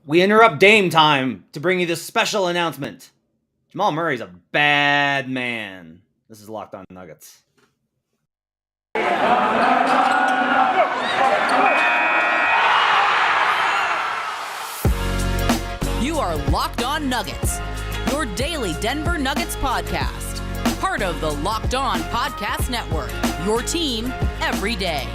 We interrupt Dame time to bring you this special announcement. Jamal Murray's a bad man. This is Locked On Nuggets. You are Locked On Nuggets, your daily Denver Nuggets podcast. Part of the Locked On Podcast Network, your team every day.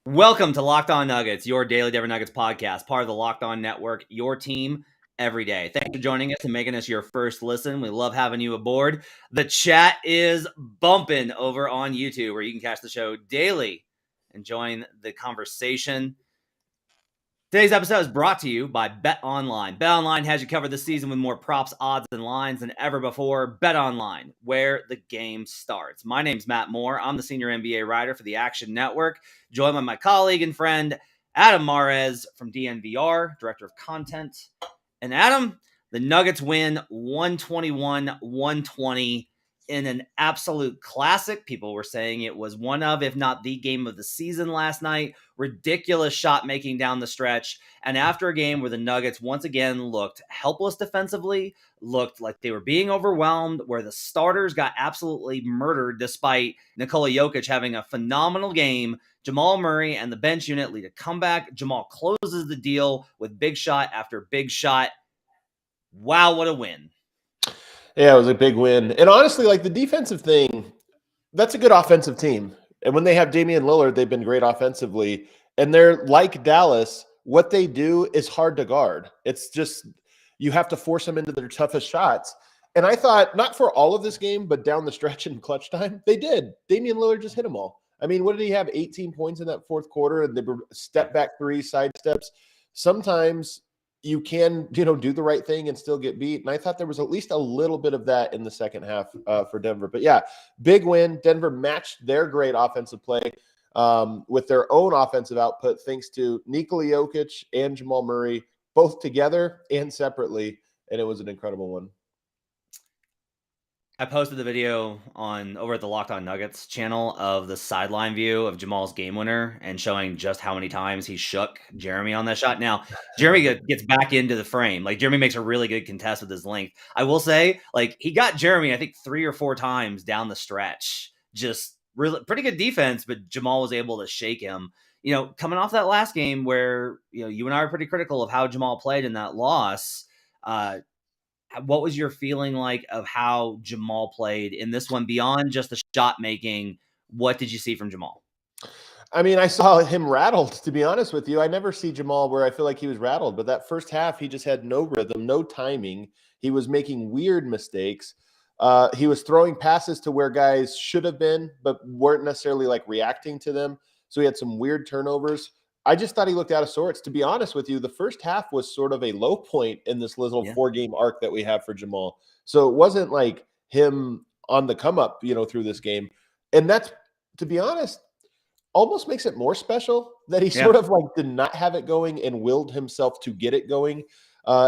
Welcome to Locked On Nuggets, your daily Denver Nuggets podcast, part of the Locked On Network, your team every day. Thanks for joining us and making us your first listen. We love having you aboard. The chat is bumping over on YouTube, where you can catch the show daily and join the conversation. Today's episode is brought to you by BetOnline. BetOnline has you covered this season with more props, odds, and lines than ever before. BetOnline, where the game starts. My name's Matt Moore. I'm the senior NBA writer for the Action Network, joined by my colleague and friend, Adam Mares from DNVR, director of content. And Adam, the Nuggets win 121-120 in an absolute classic. People were saying it was one of, if not the game of the season last night. Ridiculous shot making down the stretch. And after a game where the Nuggets once again looked helpless defensively, looked like they were being overwhelmed, where the starters got absolutely murdered despite Nikola Jokic having a phenomenal game, Jamal Murray and the bench unit lead a comeback. Jamal closes the deal with big shot after big shot. Wow, what a win. Yeah, it was a big win. And honestly, like the defensive thing, that's a good offensive team. And when they have Damian Lillard, they've been great offensively. And they're like Dallas. What they do is hard to guard. It's just, you have to force them into their toughest shots. And I thought, not for all of this game, but down the stretch in clutch time, they did. Damian Lillard just hit them all. I mean, what did he have? 18 points in that fourth quarter, and they were step back three, side steps. Sometimes you can, do the right thing and still get beat. And I thought there was at least a little bit of that in the second half for Denver. But yeah, big win. Denver matched their great offensive play with their own offensive output, thanks to Nikola Jokic and Jamal Murray, both together and separately. And it was an incredible one. I posted the video over at the Locked On Nuggets channel of the sideline view of Jamal's game winner and showing just how many times he shook Jeremy on that shot. Now, Jeremy gets back into the frame. Like, Jeremy makes a really good contest with his length. I will say, like, he got Jeremy, I think, 3 or 4 times down the stretch. Just really pretty good defense, but Jamal was able to shake him. Coming off that last game where, you and I are pretty critical of how Jamal played in that loss, what was your feeling like of how Jamal played in this one beyond just the shot making? What did you see from Jamal? I mean, I saw him rattled, to be honest with you. I never see Jamal where I feel like he was rattled, but that first half, he just had no rhythm, no timing. He was making weird mistakes. He was throwing passes to where guys should have been, but weren't necessarily like reacting to them. So he had some weird turnovers. I just thought he looked out of sorts. To be honest with you, the first half was sort of a low point in this little 4-game arc that we have for Jamal. So it wasn't like him on the come up, through this game. And that's, to be honest, almost makes it more special that he sort of like did not have it going and willed himself to get it going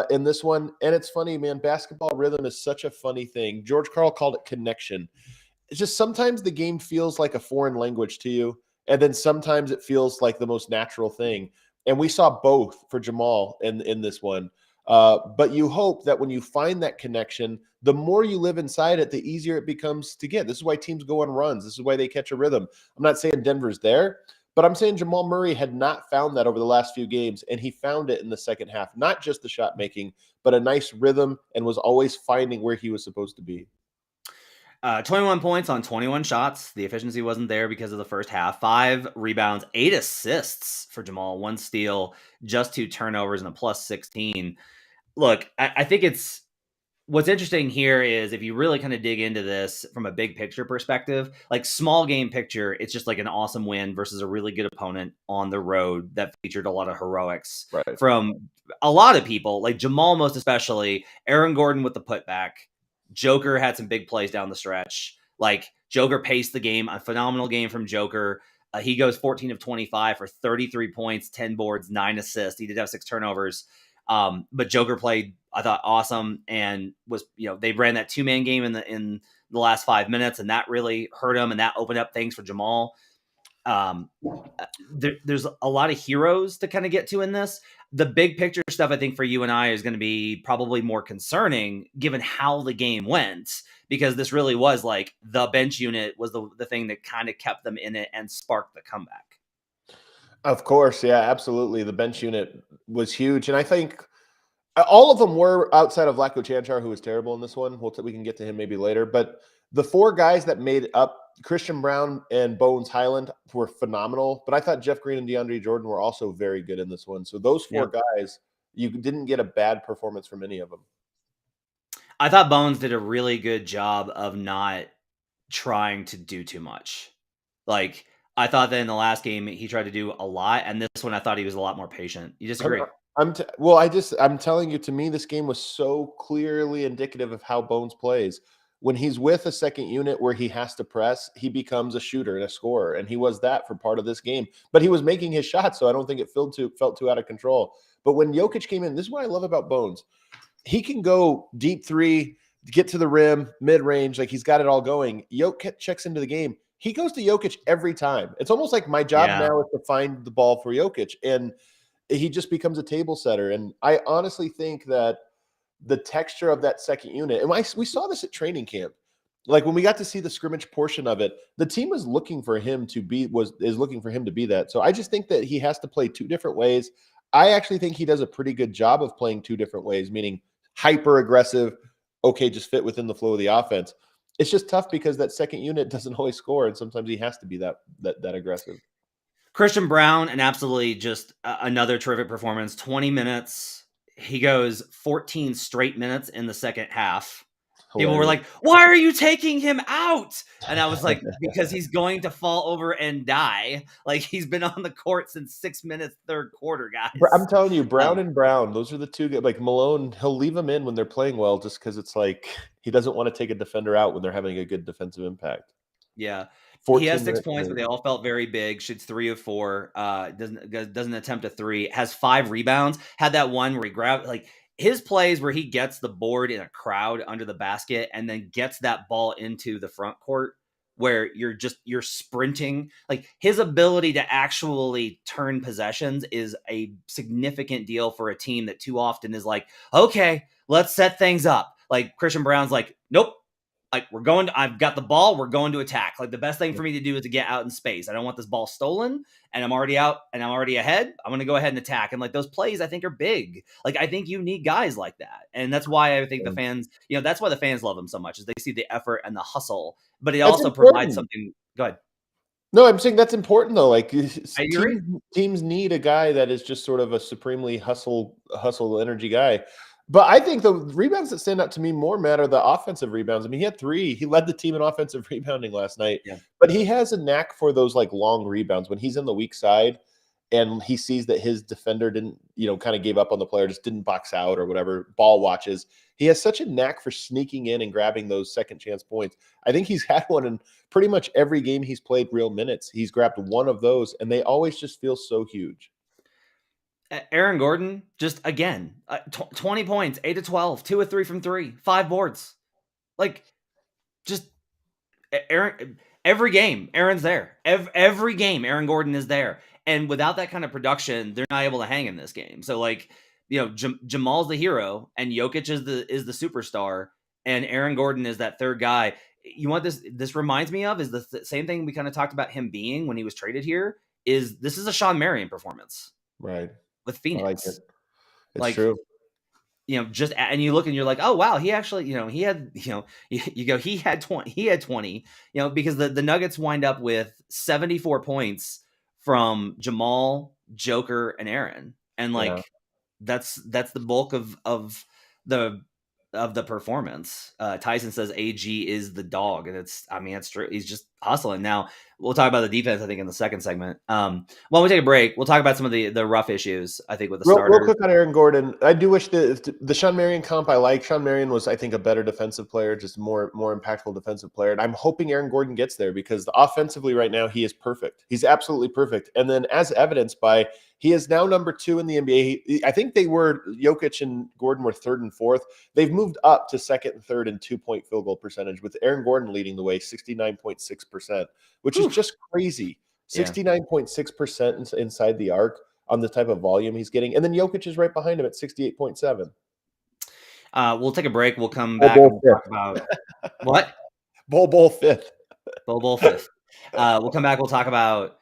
in this one. And it's funny, man, basketball rhythm is such a funny thing. George Karl called it connection. It's just sometimes the game feels like a foreign language to you. And then sometimes it feels like the most natural thing. And we saw both for Jamal in this one. But you hope that when you find that connection, the more you live inside it, the easier it becomes to get. This is why teams go on runs. This is why they catch a rhythm. I'm not saying Denver's there, but I'm saying Jamal Murray had not found that over the last few games, and he found it in the second half. Not just the shot making, but a nice rhythm, and was always finding where he was supposed to be. 21 points on 21 shots. The efficiency wasn't there because of the first half. 5 rebounds, 8 assists for Jamal, 1 steal, just 2 turnovers, and a plus 16. Look, I think what's interesting here is if you really kind of dig into this from a big picture perspective, like small game picture, it's just like an awesome win versus a really good opponent on the road that featured a lot of heroics from a lot of people, like Jamal most especially, Aaron Gordon with the putback. Joker had some big plays down the stretch. Like, Joker paced the game, a phenomenal game from Joker. He goes 14 of 25 for 33 points, 10 boards, 9 assists. He did have 6 turnovers. But Joker played, I thought, awesome, and was, they ran that 2-man game in the last 5 minutes, and that really hurt him, and that opened up things for Jamal. there's a lot of heroes to kind of get to in this. The big picture stuff, I think, for you and I is going to be probably more concerning given how the game went, because this really was like the bench unit was the thing that kind of kept them in it and sparked the comeback. Of course, yeah, absolutely. The bench unit was huge, and I think all of them were outside of Vlatko Čančar, who was terrible in this one. We can get to him maybe later, but the four guys that made up Christian Bruan and Bones Highland were phenomenal. But I thought Jeff Green and DeAndre Jordan were also very good in this one. So those four guys, you didn't get a bad performance from any of them. I thought Bones did a really good job of not trying to do too much. Like, I thought that in the last game he tried to do a lot, and this one I thought he was a lot more patient. You disagree? I'm telling you, to me, this game was so clearly indicative of how Bones plays. When he's with a second unit where he has to press, he becomes a shooter and a scorer, and he was that for part of this game. But he was making his shots, so I don't think it felt too out of control. But when Jokic came in, this is what I love about Bones. He can go deep three, get to the rim, mid-range, like he's got it all going. Jokic checks into the game. He goes to Jokic every time. It's almost like my job now is to find the ball for Jokic, and he just becomes a table setter. And I honestly think that the texture of that second unit, and we saw this at training camp, like when we got to see the scrimmage portion of it, the team was looking for him to be that. So I just think that he has to play two different ways. I actually think he does a pretty good job of playing two different ways, meaning hyper aggressive, okay, just fit within the flow of the offense. It's just tough because that second unit doesn't always score, and sometimes he has to be that aggressive. Christian Bruan, and absolutely just another terrific performance. 20 minutes. He goes 14 straight minutes in the second half. People were like, why are you taking him out? And I was like, because he's going to fall over and die. Like, he's been on the court since 6 minutes, third quarter, guys. I'm telling you, Brown and Brown, those are the two. Like Malone, he'll leave them in when they're playing well just because it's like he doesn't want to take a defender out when they're having a good defensive impact. Yeah. He has 6 points, but they all felt very big. Shoots 3 of 4. Doesn't attempt a 3. Has 5 rebounds. Had that one where he grabbed, like, his plays where he gets the board in a crowd under the basket and then gets that ball into the front court where you're sprinting. Like, his ability to actually turn possessions is a significant deal for a team that too often is like, okay, let's set things up. Like, Christian Brown's like, nope. Like, I've got the ball. We're going to attack. Like, the best thing for me to do is to get out in space. I don't want this ball stolen, and I'm already out and I'm already ahead. I'm going to go ahead and attack. And like, those plays I think are big. Like, I think you need guys like that. And that's why I think the fans, that's why the fans love him so much, is they see the effort and the hustle, but it also provides something. Go ahead. No, I'm saying that's important though. Like, teams need a guy that is just sort of a supremely hustle energy guy. But I think the rebounds that stand out to me more, Matt, are the offensive rebounds. I mean, he had 3. He led the team in offensive rebounding last night. Yeah. But he has a knack for those like long rebounds when he's in the weak side and he sees that his defender didn't, kind of gave up on the player, just didn't box out or whatever, ball watches. He has such a knack for sneaking in and grabbing those second chance points. I think he's had one in pretty much every game he's played real minutes. He's grabbed one of those, and they always just feel so huge. Aaron Gordon, just again, 20 points, 8 of 12, 2 of 3 from 3, 5 boards. Like, just Aaron, every game, Aaron's there. Every game, Aaron Gordon is there. And without that kind of production, they're not able to hang in this game. So, like, Jamal's the hero, and Jokic is the superstar, and Aaron Gordon is that third guy. You want this reminds me of is the same thing we kind of talked about him being when he was traded here. This is a Sean Marion performance, right? With Phoenix. I like it. It's true. And you look and you're like, oh wow, he actually, he had, he had 20, because the Nuggets wind up with 74 points from Jamal, Joker, and Aaron. And like, that's the bulk of the performance. Tyson says AG is the dog, and it's true. He's just hustling. Now we'll talk about the defense, I think, in the second segment. While we take a break, we'll talk about some of the rough issues, I think, with the starters. Real quick on Aaron Gordon. I do wish the Sean Marion comp I like. Sean Marion was, I think, a better defensive player, just more impactful defensive player. And I'm hoping Aaron Gordon gets there because offensively right now he is perfect. He's absolutely perfect. And then as evidenced by he is now number 2 in the NBA. I think Jokic and Gordon were 3rd and 4th. They've moved up to 2nd and 3rd in 2-point field goal percentage, with Aaron Gordon leading the way, 69.6%, which is just crazy. 69.6% inside the arc on the type of volume he's getting. And then Jokic is right behind him at 68.7. We'll take a break. We'll come back and we'll talk about what? Bol fifth. Bol fifth. We'll come back. We'll talk about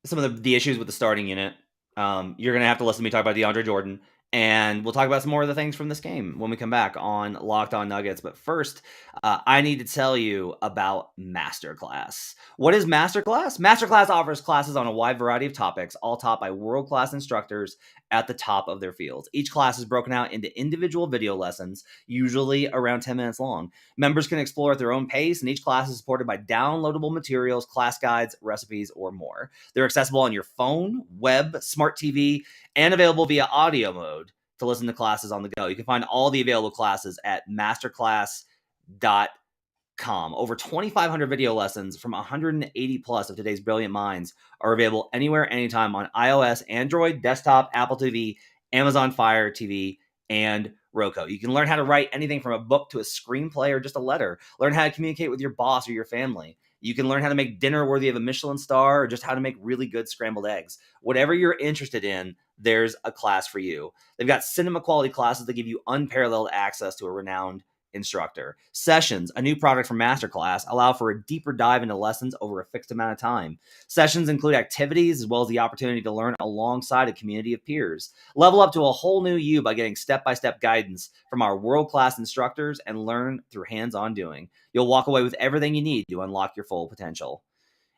some of the issues with the starting unit. You're going to have to listen to me talk about DeAndre Jordan. And we'll talk about some more of the things from this game when we come back on Locked On Nuggets. But first, I need to tell you about MasterClass. What is MasterClass? MasterClass offers classes on a wide variety of topics, all taught by world-class instructors at the top of their fields. Each class is broken out into individual video lessons, usually around 10 minutes long. Members can explore at their own pace, and each class is supported by downloadable materials, class guides, recipes, or more. They're accessible on your phone, web, smart TV, and available via audio mode to listen to classes on the go. You can find all the available classes at masterclass.com. Over 2,500 video lessons from 180 plus of today's brilliant minds are available anywhere, anytime on iOS, Android, desktop, Apple TV, Amazon Fire TV, and Roku. You can learn how to write anything from a book to a screenplay or just a letter. Learn how to communicate with your boss or your family. You can learn how to make dinner worthy of a Michelin star or just how to make really good scrambled eggs. Whatever you're interested in, there's a class for you. They've got cinema quality classes that give you unparalleled access to a renowned instructor. Sessions, a new product from MasterClass, allow for a deeper dive into lessons over a fixed amount of time. Sessions include activities as well as the opportunity to learn alongside a community of peers. Level up to a whole new you by getting step-by-step guidance from our world-class instructors and learn through hands-on doing. You'll walk away with everything you need to unlock your full potential.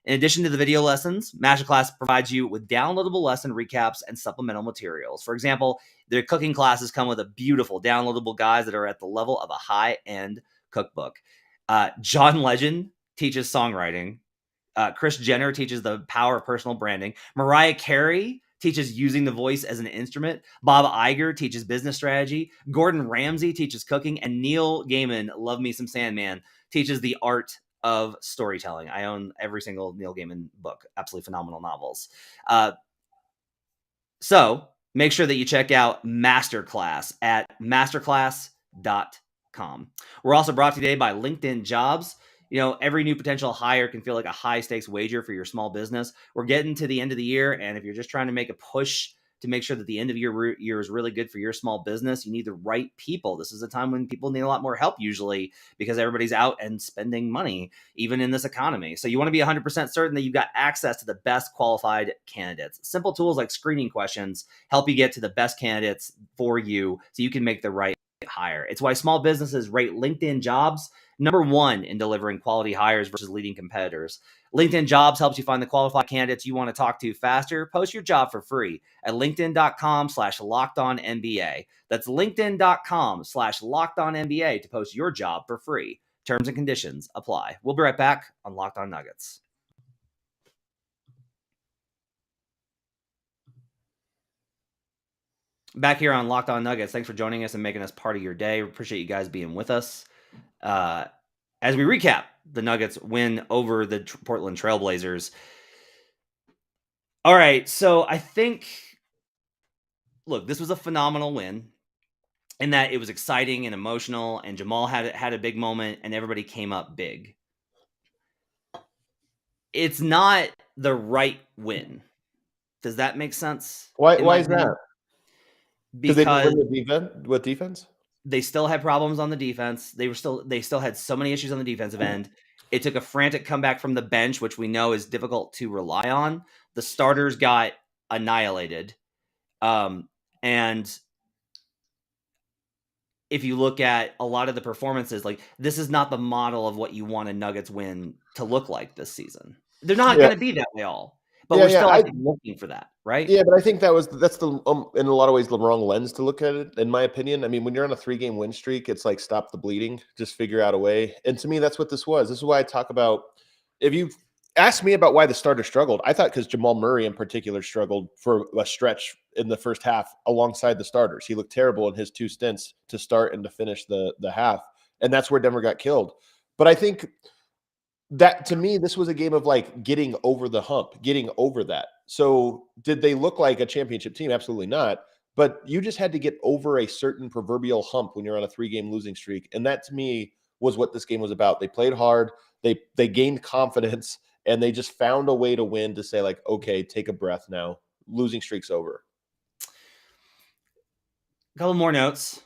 In addition to the video lessons, MasterClass provides you with downloadable lesson recaps and supplemental materials. For example, their cooking classes come with a beautiful downloadable guides that are at the level of a high-end cookbook. John Legend teaches songwriting. Kris Jenner teaches the power of personal branding. Mariah Carey teaches using the voice as an instrument. Bob Iger teaches business strategy. Gordon Ramsay teaches cooking. And Neil Gaiman, love me some Sandman, teaches the art of storytelling. I own every single Neil Gaiman book. Absolutely phenomenal novels. So make sure that you check out MasterClass at masterclass.com. We're also brought to you today by LinkedIn Jobs. You know, every new potential hire can feel like a high stakes wager for your small business. We're getting to the end of the year, and if you're just trying to make a push to make sure that the end of your year is really good for your small business, you need the right people. This is a time when people need a lot more help usually because everybody's out and spending money, even in this economy. So you want to be 100% certain that you've got access to the best qualified candidates. Simple tools like screening questions help you get to the best candidates for you so you can make the right hire. It's why small businesses rate LinkedIn Jobs #1 in delivering quality hires versus leading competitors. LinkedIn Jobs helps you find the qualified candidates you want to talk to faster. Post your job for free at linkedin.com/lockedonnba. That's linkedin.com/lockedonnba to post your job for free. Terms and conditions apply. We'll be right back on Locked On Nuggets. Back here on Locked On Nuggets. Thanks for joining us and making us part of your day. Appreciate you guys being with us. As we recap the Nuggets win over the Portland Trailblazers. All right, so I think, look, this was a phenomenal win in that it was exciting and emotional, and Jamal had a big moment, and everybody came up big. It's not the right win. Does that make sense? Why is that? Because they didn't win with defense? They still had problems on the defense. They still had so many issues on the defensive end. It took a frantic comeback from the bench, which we know is difficult to rely on. The starters got annihilated. And if you look at a lot of the performances, like, this is not the model of what you want a Nuggets win to look like this season. They're not going to be that way all. But we're still looking for that, right? Yeah, but I think that's the in a lot of ways the wrong lens to look at it, in my opinion. I mean, when you're on a 3-game win streak, it's like stop the bleeding, just figure out a way. And to me, that's what this was. This is why I talk about, if you ask me about why the starter struggled, I thought because Jamal Murray in particular struggled for a stretch in the first half alongside the starters. He looked terrible in his 2 stints to start and to finish the half, and that's where Denver got killed. But I think that, to me, this was a game of like getting over the hump, getting over that. So did they look like a championship team? Absolutely not. But you just had to get over a certain proverbial hump when you're on a 3-game losing streak. And that, to me, was what this game was about. They played hard. They gained confidence. and they just found a way to win, to say like, okay, take a breath now. Losing streak's over. A couple more notes.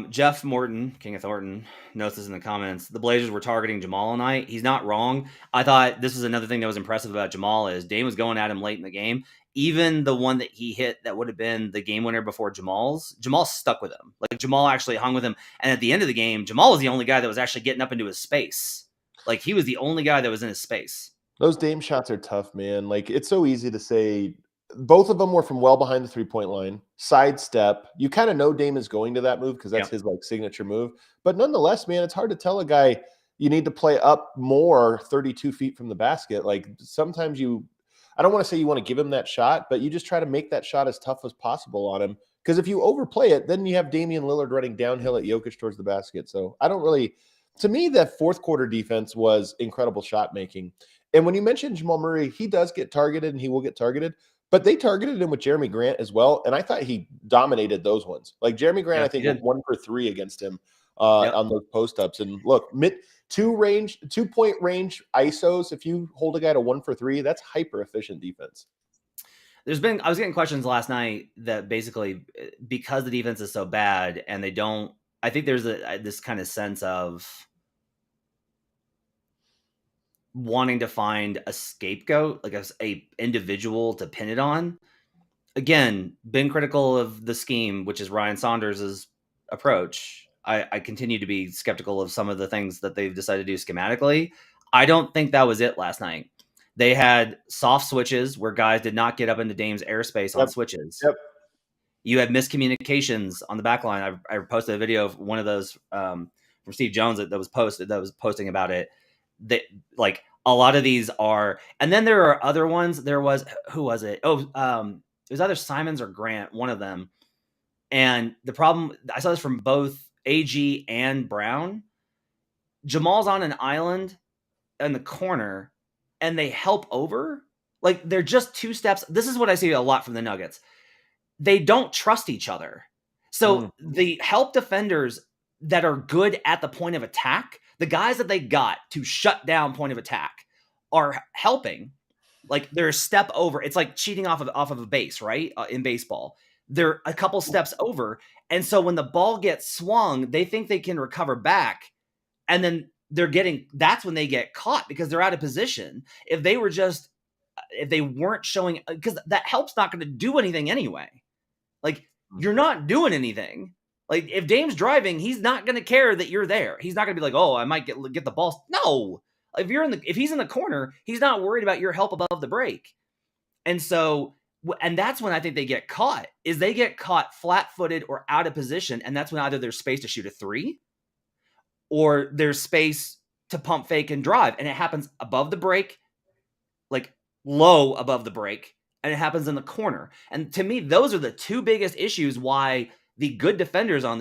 Jeff Morton, King of Thornton, notes this in the comments. The Blazers were targeting Jamal all night. He's not wrong. I thought this was another thing that was impressive about Jamal is Dame was going at him late in the game. Even the one that he hit that would have been the game winner before Jamal stuck with him. Like Jamal actually hung with him. And at the end of the game, Jamal was the only guy that was actually getting up into his space. Like he was the only guy that was in his space. Those Dame shots are tough, man. Like it's so easy to say. Both of them were from well behind the 3-point line. Sidestep. You kind of know Dame is going to that move because that's his like signature move. But nonetheless, man, it's hard to tell a guy you need to play up more 32 feet from the basket. Like sometimes I don't want to say you want to give him that shot, but you just try to make that shot as tough as possible on him. Because if you overplay it, then you have Damian Lillard running downhill at Jokic towards the basket. So I don't really, to me, that fourth quarter defense was incredible shot making. And when you mentioned Jamal Murray, he does get targeted and he will get targeted. But they targeted him with Jeremy Grant as well, and I thought he dominated those ones. Like Jeremy Grant, I think went 1 for 3 against him on those post-ups. And look, 2-point range ISOs, if you hold a guy to 1 for 3, that's hyper-efficient defense. I was getting questions last night that basically, because the defense is so bad and they don't, I think there's this kind of sense of wanting to find a scapegoat, like a individual to pin it on. Again, been critical of the scheme, which is Ryan Saunders' approach. I continue to be skeptical of some of the things that they've decided to do schematically. I don't think that was it last night. They had soft switches where guys did not get up into Dame's airspace on switches. Yep. You had miscommunications on the back line. I posted a video of one of those from Steve Jones that was posting about it. That like a lot of these are, and then there are other ones. There was, who was it? It was either Simons or Grant, one of them. And the problem, I saw this from both AG and Brown. Jamal's on an island in the corner and they help over. Like they're just 2 steps. This is what I see a lot from the Nuggets. They don't trust each other. So the help defenders that are good at the point of attack, the guys that they got to shut down point of attack are helping. Like they're a step over. It's like cheating off of a base, right? In baseball, they're a couple steps over. And so when the ball gets swung, they think they can recover back. And then that's when they get caught because they're out of position. If they weren't showing, because that help's not going to do anything anyway. Like you're not doing anything. Like if Dame's driving, he's not going to care that you're there. He's not going to be like, oh, I might get the ball. No, if he's in the corner, he's not worried about your help above the break. And so, and that's when I think they get caught, is they get caught flat-footed or out of position. And that's when either there's space to shoot a 3 or there's space to pump fake and drive. And it happens above the break, like low above the break. And it happens in the corner. And to me, those are the 2 biggest issues why the good defenders on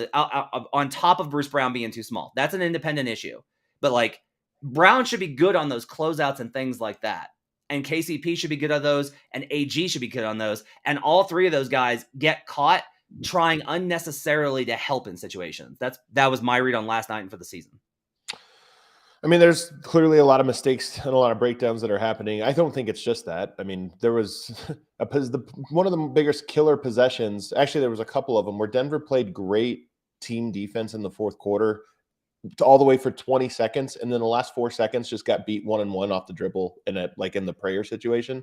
top of Bruce Brown being too small. That's an independent issue. But like Brown should be good on those closeouts and things like that. And KCP should be good on those. And AG should be good on those. And all 3 of those guys get caught trying unnecessarily to help in situations. That was my read on last night and for the season. I mean, there's clearly a lot of mistakes and a lot of breakdowns that are happening. I don't think it's just that. I mean, there was one of the biggest killer possessions. Actually, there was a couple of them where Denver played great team defense in the fourth quarter all the way for 20 seconds. And then the last 4 seconds just got beat 1-on-1 off the dribble in the prayer situation.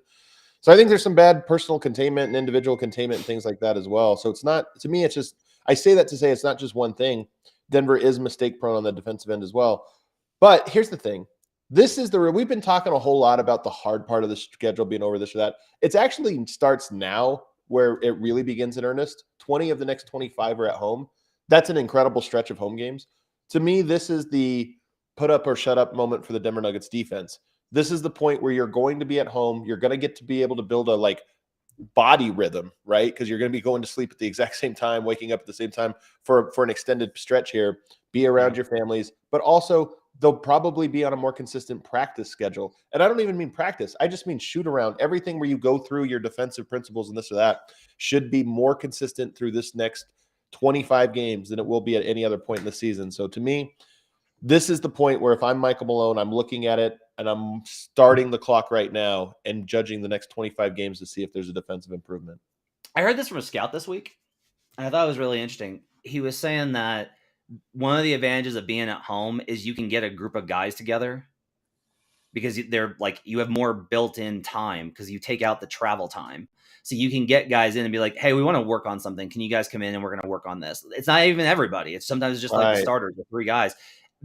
So I think there's some bad personal containment and individual containment and things like that as well. So it's not, to me, it's just, I say that to say it's not just one thing. Denver is mistake prone on the defensive end as well. But here's the thing. We've been talking a whole lot about the hard part of the schedule being over this or that. It's actually starts now where it really begins in earnest. 20 of the next 25 are at home. That's an incredible stretch of home games. To me, this is the put up or shut up moment for the Denver Nuggets defense. This is the point where you're going to be at home. You're going to get to be able to build a body rhythm, right? Because you're going to be going to sleep at the exact same time, waking up at the same time for an extended stretch here. Be around your families, but also they'll probably be on a more consistent practice schedule. And I don't even mean practice. I just mean shoot around. Everything where you go through your defensive principles and this or that should be more consistent through this next 25 games than it will be at any other point in the season. So to me, This is the point where if I'm Michael Malone, I'm looking at it and I'm starting the clock right now and judging the next 25 games to see if there's a defensive improvement. I heard this from a scout this week, and I thought it was really interesting. He was saying that one of the advantages of being at home is you can get a group of guys together because they're like, you have more built-in time because you take out the travel time. So you can get guys in and be like, hey, we want to work on something. Can you guys come in and we're going to work on this? It's not even everybody. It's sometimes just like the starters, the 3 guys.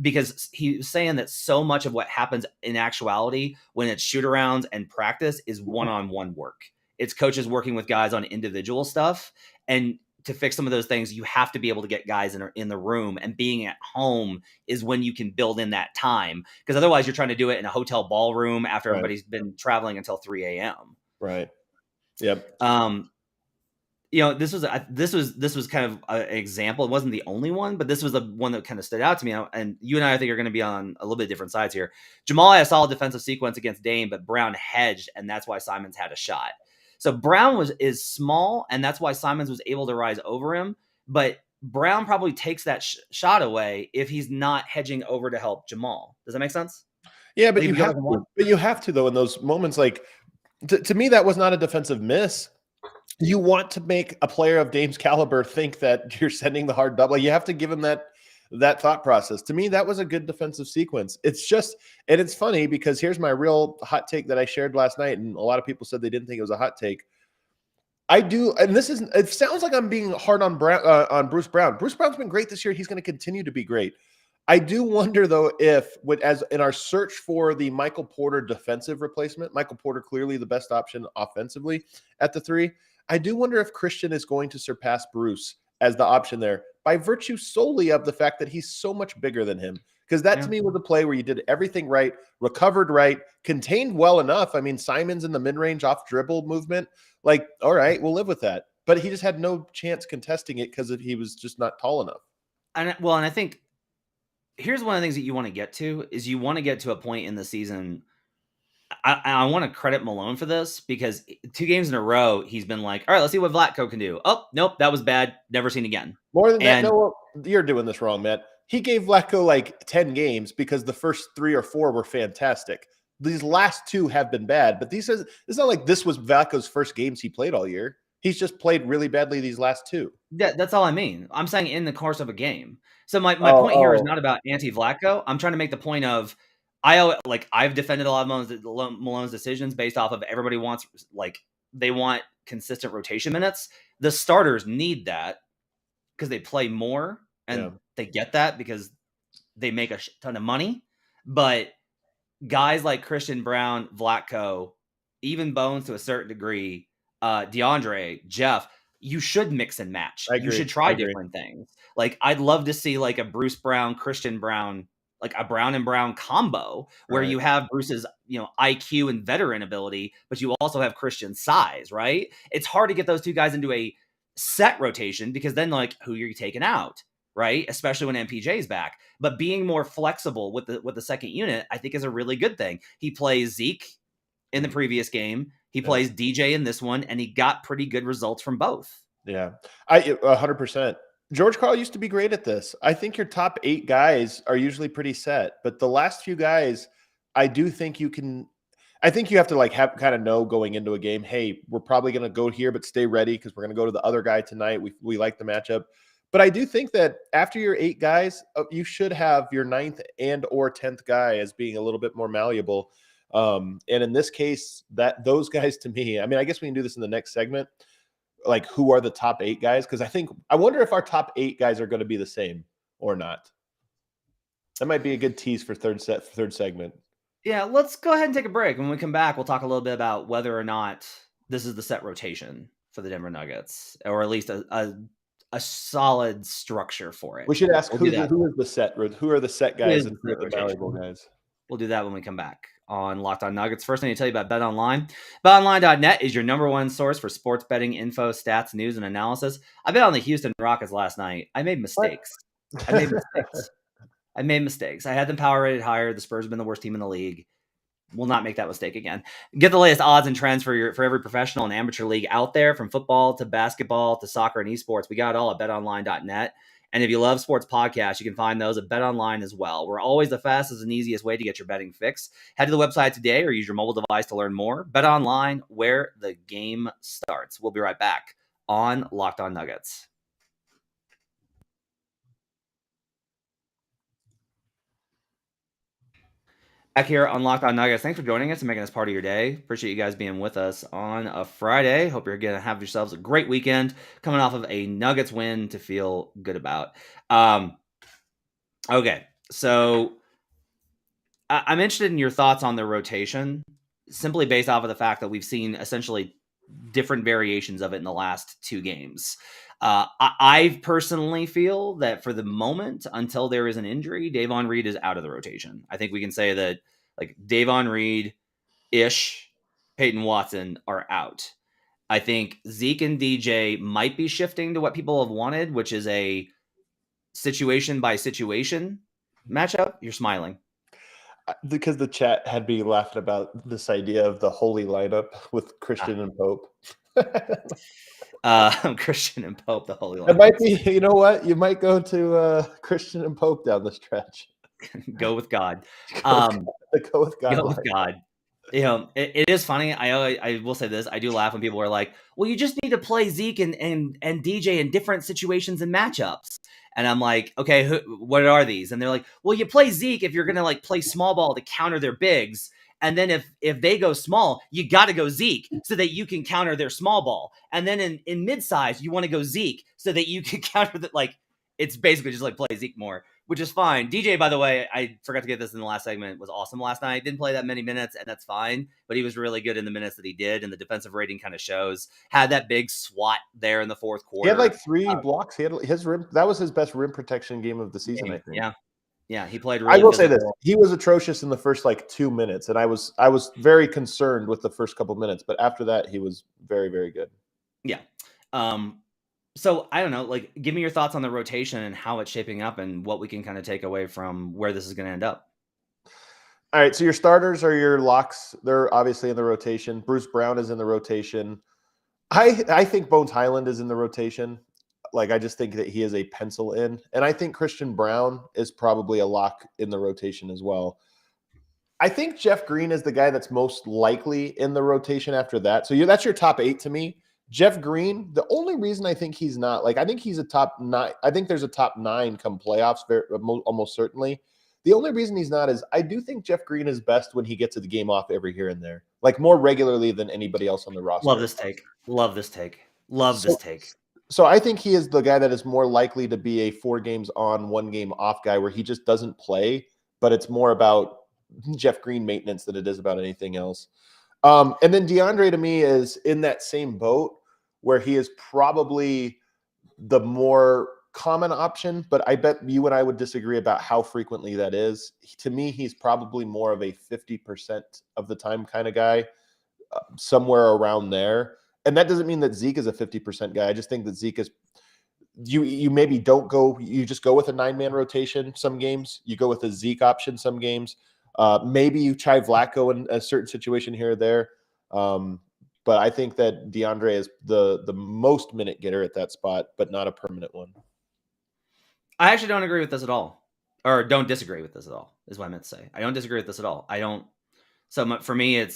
Because he was saying that so much of what happens in actuality when it's shoot-arounds and practice is one-on-one work. It's coaches working with guys on individual stuff. And to fix some of those things, you have to be able to get guys in the room, and being at home is when you can build in that time. Because otherwise you're trying to do it in a hotel ballroom after everybody's been traveling until 3 a.m. Right. Yep. This was kind of an example. It wasn't the only one, but this was the one that kind of stood out to me. And you and I think are going to be on a little bit different sides here. Jamal had a solid defensive sequence against Dame, but Brown hedged, and that's why Simons had a shot. So Brown is small, and that's why Simons was able to rise over him. But Brown probably takes that shot away if he's not hedging over to help Jamal. Does that make sense? Yeah, but you have to though in those moments. Like to me, that was not a defensive miss. You want to make a player of Dame's caliber think that you're sending the hard double. You have to give him that thought process. To me, that was a good defensive sequence. It's just, and it's funny because here's my real hot take that I shared last night, and a lot of people said they didn't think it was a hot take. I do, and it sounds like I'm being hard on Bruce Brown. Bruce Brown's been great this year. He's going to continue to be great. I do wonder, though, if as in our search for the Michael Porter defensive replacement, Michael Porter clearly the best option offensively at the 3. I do wonder if Christian is going to surpass Bruce as the option there by virtue solely of the fact that he's so much bigger than him. Because that to me was a play where you did everything right, recovered right, contained well enough. I mean, Simons in the mid-range off dribble movement, like, all right, we'll live with that. But he just had no chance contesting it because he was just not tall enough. And I think here's one of the things that you want to get to is you want to get to a point in the season. I want to credit Malone for this because 2 games in a row, he's been like, all right, let's see what Vlatko can do. Oh, nope, that was bad. Never seen again. More than that, no, you're doing this wrong, Matt. He gave Vlatko like 10 games because the first 3 or 4 were fantastic. These last 2 have been bad, but it's not like this was Vlatko's first games he played all year. He's just played really badly these last 2. That's all I mean. I'm saying in the course of a game. So my point here is not about anti-Vlatko. I'm trying to make the point of I've defended a lot of Malone's decisions based off of everybody wants, like, they want consistent rotation minutes. The starters need that because they play more and they get that because they make a ton of money. But guys like Christian Bruan, Vlatko, even Bones to a certain degree, DeAndre, Jeff, you should mix and match. You should try different things. Like, I'd love to see like a Bruce Brown, Christian Bruan, like a Brown and Brown combo where you have Bruce's, IQ and veteran ability, but you also have Christian's size, right? It's hard to get those 2 guys into a set rotation because then, like, who are you taking out, right? Especially when MPJ's back. But being more flexible with the second unit, I think is a really good thing. He plays Zeke in the previous game. He plays DJ in this one, and he got pretty good results from both. Yeah, 100%. George Karl used to be great at this. I think your top 8 guys are usually pretty set, but the last few guys, I do think you can. I think you have to have kind of know going into a game, hey, we're probably going to go here, but stay ready because we're going to go to the other guy tonight. We like the matchup, but I do think that after your 8 guys, you should have your 9th and or 10th guy as being a little bit more malleable. And in this case, those guys to me, I mean, I guess we can do this in the next segment. Like, who are the top 8 guys? Because I wonder if our top 8 guys are going to be the same or not. That might be a good tease for third segment. Yeah, let's go ahead and take a break. When we come back, we'll talk a little bit about whether or not this is the set rotation for the Denver Nuggets, or at least a solid structure for it. We should ask who is the set? Who are the set guys and who are the valuable guys? We'll do that when we come back on Locked On Nuggets. First, I need to tell you about BetOnline. BetOnline.net is your number 1 source for sports betting info, stats, news, and analysis. I bet on the Houston Rockets last night. I made mistakes. I made mistakes. I had them power rated higher. The Spurs have been the worst team in the league. Will not make that mistake again. Get the latest odds and trends for every professional and amateur league out there, from football to basketball to soccer and esports. We got it all at BetOnline.net. And if you love sports podcasts, you can find those at BetOnline as well. We're always the fastest and easiest way to get your betting fix. Head to the website today or use your mobile device to learn more. BetOnline, where the game starts. We'll be right back on Locked On Nuggets. Back here on Locked On Nuggets. Thanks for joining us and making us part of your day. Appreciate you guys being with us on a Friday. Hope you're going to have yourselves a great weekend coming off of a Nuggets win to feel good about. Okay, so I'm interested in your thoughts on the rotation, simply based off of the fact that we've seen essentially different variations of it in the last 2 games. I personally feel that for the moment, until there is an injury, Davon Reed is out of the rotation. I think we can say that like Davon Reed, Ish, Peyton Watson are out. I think Zeke and DJ might be shifting to what people have wanted, which is a situation by situation matchup. You're smiling. Because the chat had me laughing about this idea of the holy lineup with Christian and Pope. Christian and Pope, the holy lineup. It might be, you know what? You might go to Christian and Pope down the stretch. Go with God. Go with God. Go with God. You know, it is funny. I will say this. I do laugh when people are like, well, you just need to play Zeke and DJ in different situations and matchups. And I'm like, okay, what are these? And they're like, well, you play Zeke if you're going to like play small ball to counter their bigs. And then if they go small, you got to go Zeke so that you can counter their small ball. And then in mid-size, you want to go Zeke so that you can counter that. Like, it's basically just like play Zeke more, which is fine. DJ, by the way, I forgot to get this in the last segment, was awesome last night. Didn't play that many minutes, and that's fine. But he was really good in the minutes that he did, and the defensive rating kind of shows. Had that big swat there in the fourth quarter. He had like 3 blocks. He had his rim. That was his best rim protection game of the season, I think. Yeah, he played really I will say this. He was atrocious in the first like 2 minutes, and I was very concerned with the first couple minutes, but after that he was very, very good. Yeah. So I don't know, like give me your thoughts on the rotation and how it's shaping up and what we can kind of take away from where this is going to end up. All right, so your starters are your locks. They're obviously in the rotation. Bruce Brown is in the rotation. I think Bones Highland is in the rotation. Like, I just think that he is a pencil in. And I think Christian Bruan is probably a lock in the rotation as well. I think Jeff Green is the guy that's most likely in the rotation after that. So that's your top 8 to me. Jeff Green, the only reason I think he's not, like, I think he's a top 9. I think there's a top 9 come playoffs, almost certainly. The only reason he's not is I do think Jeff Green is best when he gets the game off every here and there, like more regularly than anybody else on the roster. Love this take. Love this take. Love this take. So I think he is the guy that is more likely to be a 4 games on, 1 game off guy where he just doesn't play, but it's more about Jeff Green maintenance than it is about anything else. And then DeAndre to me is in that same boat where he is probably the more common option, but I bet you and I would disagree about how frequently that is. To me, he's probably more of a 50% of the time kind of guy, somewhere around there. And that doesn't mean that Zeke is a 50% guy. I just think that Zeke is you maybe don't go, you just go with a 9-man rotation some games. You go with a Zeke option some games. Maybe you try Vlatko in a certain situation here or there. But I think that DeAndre is the most minute getter at that spot, but not a permanent one. I actually don't agree with this at all. Or don't disagree with this at all, is what I meant to say. I don't disagree with this at all. I don't. So for me,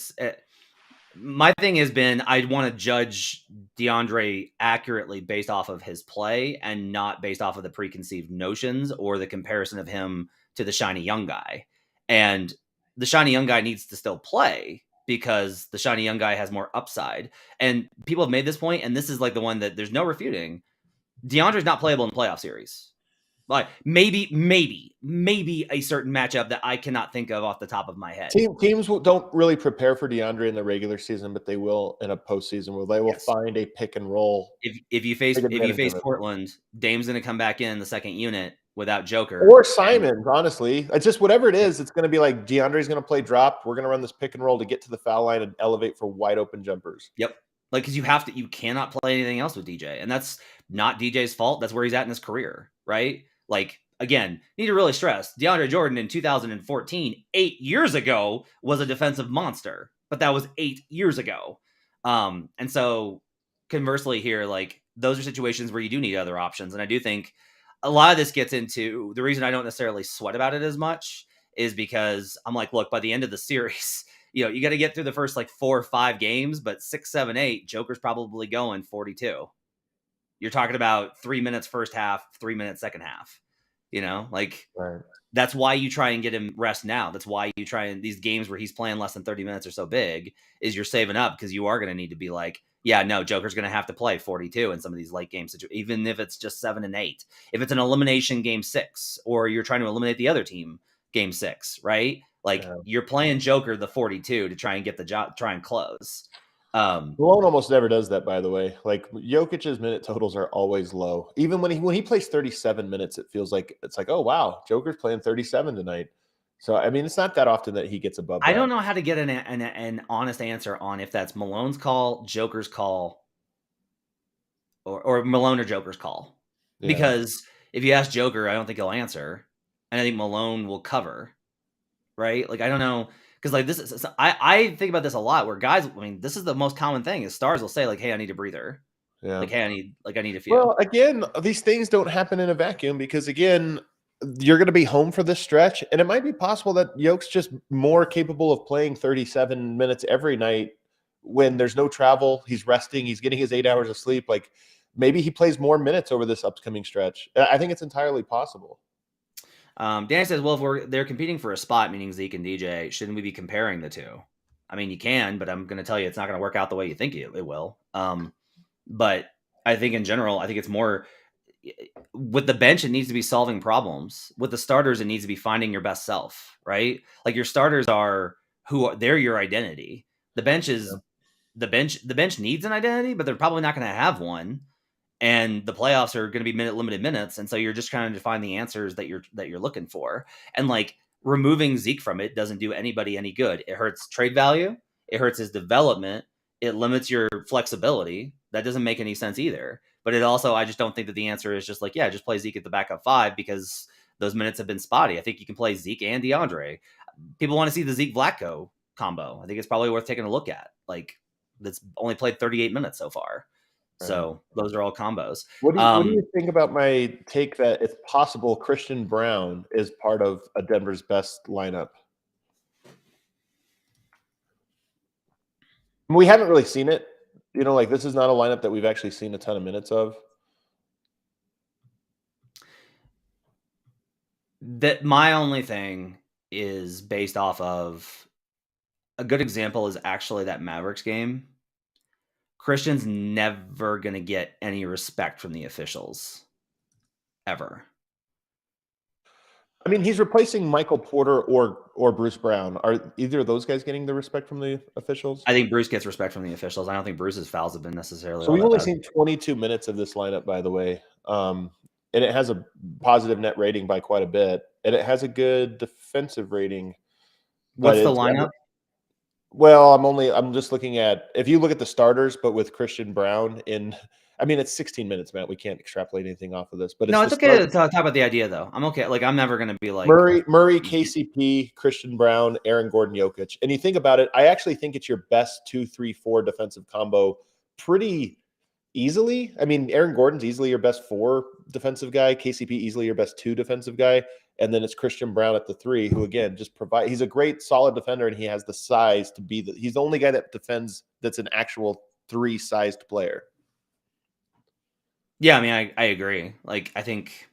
my thing has been I want to judge DeAndre accurately based off of his play and not based off of the preconceived notions or the comparison of him to the shiny young guy. And the shiny young guy needs to still play because the shiny young guy has more upside. And people have made this point, and this is like the one that there's no refuting. DeAndre's not playable in the playoff series. Like maybe a certain matchup that I cannot think of off the top of my head. Teams don't really prepare for DeAndre in the regular season, but they will in a postseason where they will find a pick and roll. If you face Portland, Dame's going to come back in the second unit without Joker or Simons. Honestly, it's just whatever it is. It's going to be like DeAndre's going to play drop. We're going to run this pick and roll to get to the foul line and elevate for wide open jumpers. Yep. Like, because you cannot play anything else with DJ, and that's not DJ's fault. That's where he's at in his career, right? Like, again, need to really stress, DeAndre Jordan in 2014, 8 years ago, was a defensive monster, but that was 8 years ago. And so conversely here, like, those are situations where you do need other options. And I do think a lot of this gets into the reason I don't necessarily sweat about it as much is because I'm like, look, by the end of the series, you got to get through the first like 4 or 5 games, but 6, 7, 8, Joker's probably going 42. You're talking about 3 minutes first half, 3 minutes second half. Right. That's why you try and get him rest now. That's why you try and these games where he's playing less than 30 minutes are so big is you're saving up because you are going to need to be like, yeah, no, Joker's going to have to play 42 in some of these late game situations, even if it's just 7 and 8. If it's an elimination game 6, or you're trying to eliminate the other team game 6, right? Like you're playing Joker the 42 to try and get the job, try and close. Malone almost never does that, by the way. Like Jokic's minute totals are always low. Even when he plays 37 minutes, it feels like it's like, oh wow, Joker's playing 37 tonight. So I mean, it's not that often that he gets above. I don't know how to get an honest answer on if that's Malone's call, Joker's call, or Malone or Joker's call. Yeah. Because if you ask Joker, I don't think he'll answer, and I think Malone will cover. Right? Like I don't know. Because like this is, I think about this a lot. Where guys, I mean, this is the most common thing. Is stars will say like, "Hey, I need a breather." Yeah. Like, "Hey, I need a feel." Well, again, these things don't happen in a vacuum because again, you're going to be home for this stretch, and it might be possible that Yoke's just more capable of playing 37 minutes every night when there's no travel. He's resting. He's getting his 8 hours of sleep. Like maybe he plays more minutes over this upcoming stretch. I think it's entirely possible. Danny says, well, if they're competing for a spot, meaning Zeke and DJ, shouldn't we be comparing the two? I mean, you can, but I'm going to tell you it's not going to work out the way you think it will. But I think in general, I think it's more with the bench, it needs to be solving problems. With the starters, it needs to be finding your best self, right? Like your starters they're your identity. The bench is the bench needs an identity, but they're probably not going to have one. And the playoffs are going to be limited minutes, and so you're just trying to find the answers that you're looking for. And like removing Zeke from it doesn't do anybody any good. It hurts trade value. It hurts his development. It limits your flexibility. That doesn't make any sense either. But it also, I just don't think that the answer is just like, yeah, just play Zeke at the backup 5 because those minutes have been spotty. I think you can play Zeke and DeAndre. People want to see the Zeke Vlatko combo. I think it's probably worth taking a look at. Like that's only played 38 minutes so far. So those are all combos. What do you think about my take that it's possible Christian Bruan is part of a Denver's best lineup? We haven't really seen it. Like this is not a lineup that we've actually seen a ton of minutes of. That my only thing is based off of a good example is actually that Mavericks game. Christian's never going to get any respect from the officials, ever. I mean, he's replacing Michael Porter or Bruce Brown. Are either of those guys getting the respect from the officials? I think Bruce gets respect from the officials. I don't think Bruce's fouls have been necessarily. So we've only seen 22 minutes of this lineup, by the way, and it has a positive net rating by quite a bit, and it has a good defensive rating. What's the lineup? Well, I'm just looking at, if you look at the starters, but with Christian Bruan it's 16 minutes, Matt. We can't extrapolate anything off of this, but it's okay to talk about the idea though. I'm okay. Like I'm never going to be like Murray, KCP, Christian Bruan, Aaron Gordon, Jokic. And you think about it, I actually think it's your best 2, 3, 4 defensive combo pretty easily. I mean, Aaron Gordon's easily your best 4 defensive guy, KCP easily your best 2 defensive guy. And then it's Christian Bruan at the 3, who again just he's a great solid defender, and he has the size to be he's the only guy that defends that's an actual 3-sized player. Yeah, I mean, I agree. Like, I think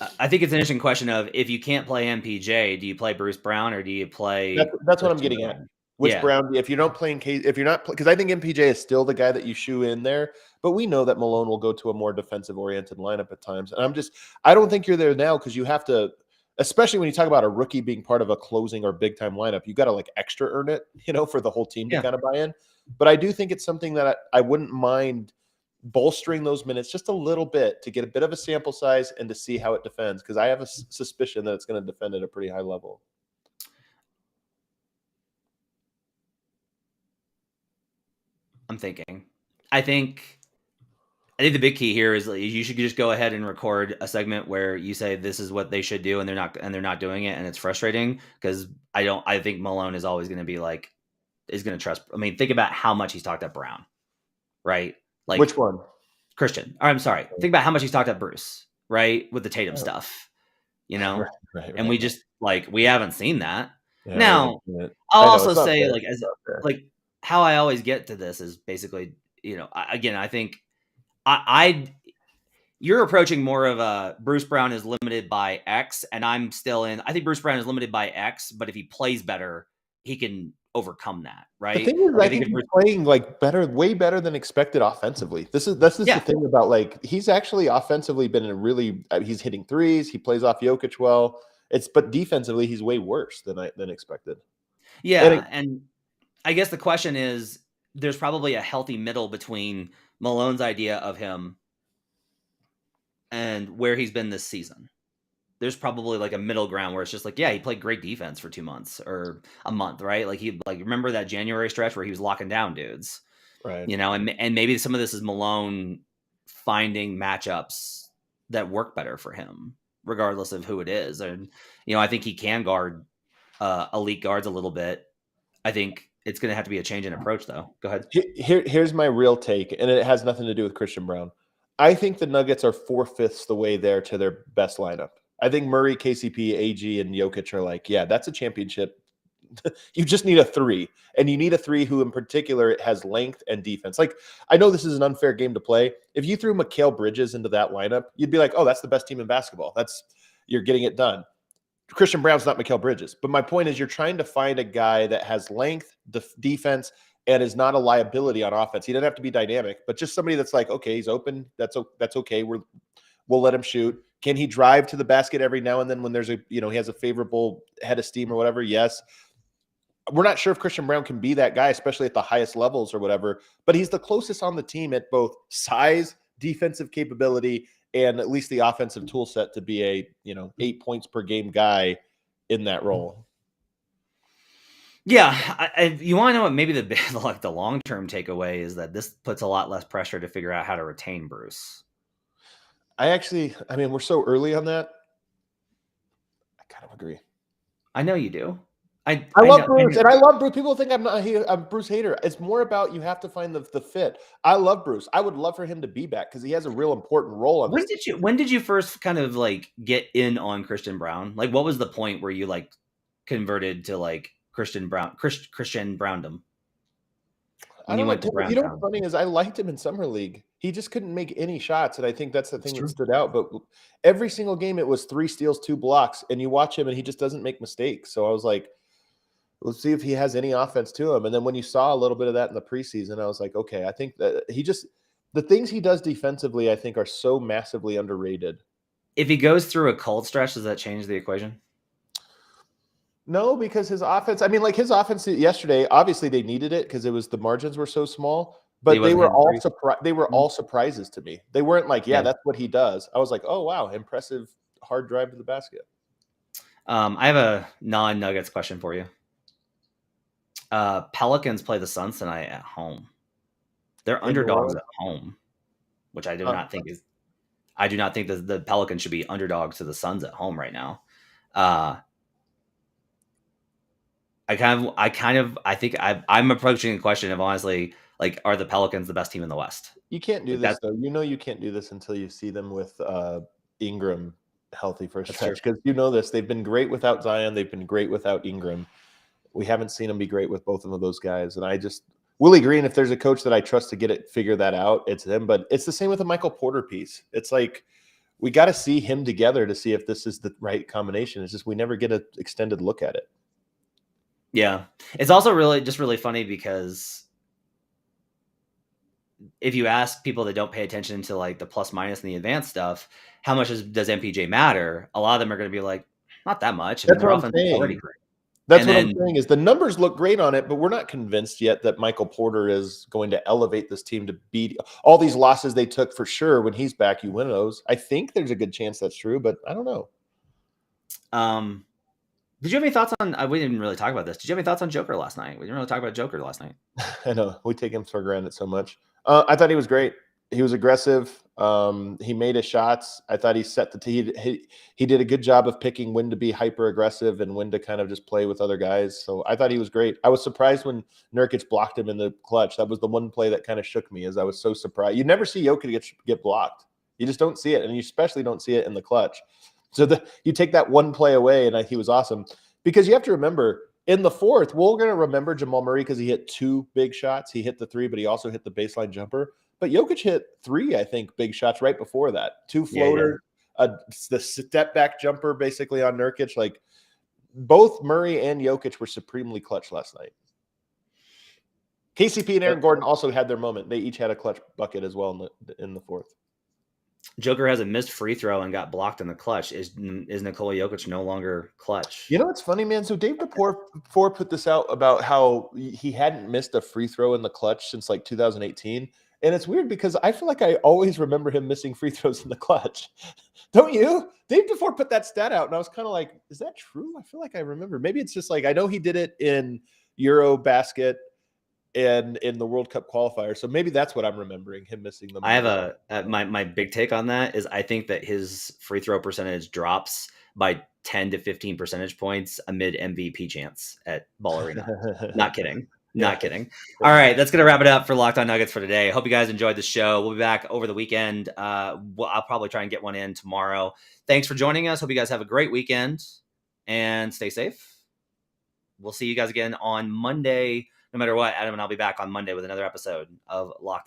it's an interesting question of if you can't play MPJ, do you play Bruce Brown or do you play? That's what I'm getting at. Which Brown? If you're not playing, because I think MPJ is still the guy that you shoe in there, but we know that Malone will go to a more defensive oriented lineup at times. And I don't think you're there now because you have to, especially when you talk about a rookie being part of a closing or big time lineup, you got to like extra earn it, for the whole team to kind of buy in. But I do think it's something that I wouldn't mind bolstering those minutes just a little bit to get a bit of a sample size and to see how it defends, because I have a suspicion that it's going to defend at a pretty high level. I'm thinking. I think the big key here is you should just go ahead and record a segment where you say this is what they should do and they're not doing it, and it's frustrating because I think Malone is always going to be is going to trust. I mean, think about how much he's talked about Brown, right? Like which one? Christian. Or I'm sorry. Think about how much he's talked about Bruce, right? With the Tatum stuff, Right. and we just we haven't seen that. Yeah, Now, I'll I know also it's not say fair. like how I always get to this is basically, I think I you're approaching more of a Bruce Brown is limited by X, and I'm still in. I think Bruce Brown is limited by X, but if he plays better, he can overcome that, right? The thing is, I think he's playing way better than expected offensively. This is the thing about he's actually offensively been he's hitting threes. He plays off Jokic well. But defensively he's way worse than expected. Yeah, and I guess the question is, there's probably a healthy middle between Malone's idea of him and where he's been this season. There's probably a middle ground where it's just he played great defense for 2 months or a month, right? Remember that January stretch where he was locking down dudes, right? And maybe some of this is Malone finding matchups that work better for him, regardless of who it is. And I think he can guard elite guards a little bit. I think it's going to have to be a change in approach, though. Go ahead. Here's my real take, and it has nothing to do with Christian Brown. I think the Nuggets are 4/5 the way there to their best lineup. I think Murray, KCP, AG, and Jokic are that's a championship. You just need a 3, and you need a 3 who in particular has length and defense. I know this is an unfair game to play. If you threw Mikal Bridges into that lineup, you'd be like, oh, that's the best team in basketball. You're getting it done. Christian Brown's not Mikal Bridges. But my point is you're trying to find a guy that has length, defense, and is not a liability on offense. He doesn't have to be dynamic, but just somebody that's okay, he's open. That's okay. We'll let him shoot. Can he drive to the basket every now and then when there's he has a favorable head of steam or whatever? Yes. We're not sure if Christian Brown can be that guy, especially at the highest levels or whatever, but he's the closest on the team at both size, defensive capability, and at least the offensive tool set to be a 8 points per game guy in that role. Yeah, you want to know what maybe the long-term takeaway is, that this puts a lot less pressure to figure out how to retain Bruce. We're so early on that. I kind of agree. I know you do. I love Bruce, and I love Bruce. People think I'm a Bruce hater. It's more about you have to find the fit. I love Bruce. I would love for him to be back because he has a real important role on this. When did you first kind of get in on Christian Brown? What was the point where you converted to Christian Browndom? I don't know. What's funny is I liked him in summer league. He just couldn't make any shots, and I think that's the thing that stood out. But every single game, it was 3 steals, 2 blocks, and you watch him, and he just doesn't make mistakes. So I was like, let's see if he has any offense to him. And then when you saw a little bit of that in the preseason, I was like, okay, I think that the things he does defensively, I think, are so massively underrated. If he goes through a cold stretch, does that change the equation? No, because his offense, his offense yesterday, obviously they needed it because the margins were so small, but they were all surprises to me. They weren't that's what he does. I was like, oh, wow, impressive hard drive to the basket. I have a non-Nuggets question for you. Pelicans play the Suns tonight at home. They're underdogs at home, which I do not think is. I do not think that the Pelicans should be underdogs to the Suns at home right now. I think I'm approaching the question of honestly, are the Pelicans the best team in the West? You can't do this though. You can't do this until you see them with Ingram healthy for a stretch, because this. They've been great without Zion. They've been great without Ingram. We haven't seen them be great with both of those guys. And Willie Green, if there's a coach that I trust to figure that out, it's him. But it's the same with the Michael Porter piece. It's we got to see him together to see if this is the right combination. It's just we never get an extended look at it. Yeah. It's also really funny because if you ask people that don't pay attention to the plus minus and the advanced stuff, how much does MPJ matter? A lot of them are going to be not that much. That's what I'm saying. That's what I'm saying is the numbers look great on it, but we're not convinced yet that Michael Porter is going to elevate this team to beat all these losses they took for sure. When he's back, you win those. I think there's a good chance that's true, but I don't know. Did you have any thoughts on, we didn't really talk about this. Did you have any thoughts on Joker last night? We didn't really talk about Joker last night. I know. We take him for granted so much. I thought he was great. He was aggressive. He made his shots. I thought he set the he did a good job of picking when to be hyper aggressive and when to kind of just play with other guys. So I thought he was great. I was surprised when Nurkic blocked him in the clutch. That was the one play that kind of shook me, as I was so surprised. You never see Jokic get blocked. You just don't see it, and you especially don't see it in the clutch. So you take that one play away, and he was awesome. Because you have to remember, in the fourth, we're going to remember Jamal Murray because he hit 2 big shots. He hit the 3, but he also hit the baseline jumper. But Jokic hit 3, I think, big shots right before that. 2 floaters, the step back jumper basically on Nurkic. Like, both Murray and Jokic were supremely clutch last night. KCP and Aaron Gordon also had their moment. They each had a clutch bucket as well in the fourth. Joker has a missed free throw and got blocked in the clutch. Is Nikola Jokic no longer clutch? You know what's funny, man? So Dave DePore put this out about how he hadn't missed a free throw in the clutch since like 2018. And it's weird because I feel like I always remember him missing free throws in the clutch. Don't you? Dave DePore put that stat out, and I was kind of like, is that true? I feel like I remember. Maybe it's just like, I know he did it in Eurobasket and in the World Cup qualifier. So maybe that's what I'm remembering, him missing them. I have my big take on that is I think that his free throw percentage drops by 10 to 15 percentage points amid MVP chance at Ball Arena. Not kidding. Not kidding. All right, that's going to wrap it up for Locked On Nuggets for today. Hope you guys enjoyed the show. We'll be back over the weekend. I'll probably try and get one in tomorrow. Thanks for joining us. Hope you guys have a great weekend and stay safe. We'll see you guys again on Monday. No matter what, Adam and I'll be back on Monday with another episode of Locked On.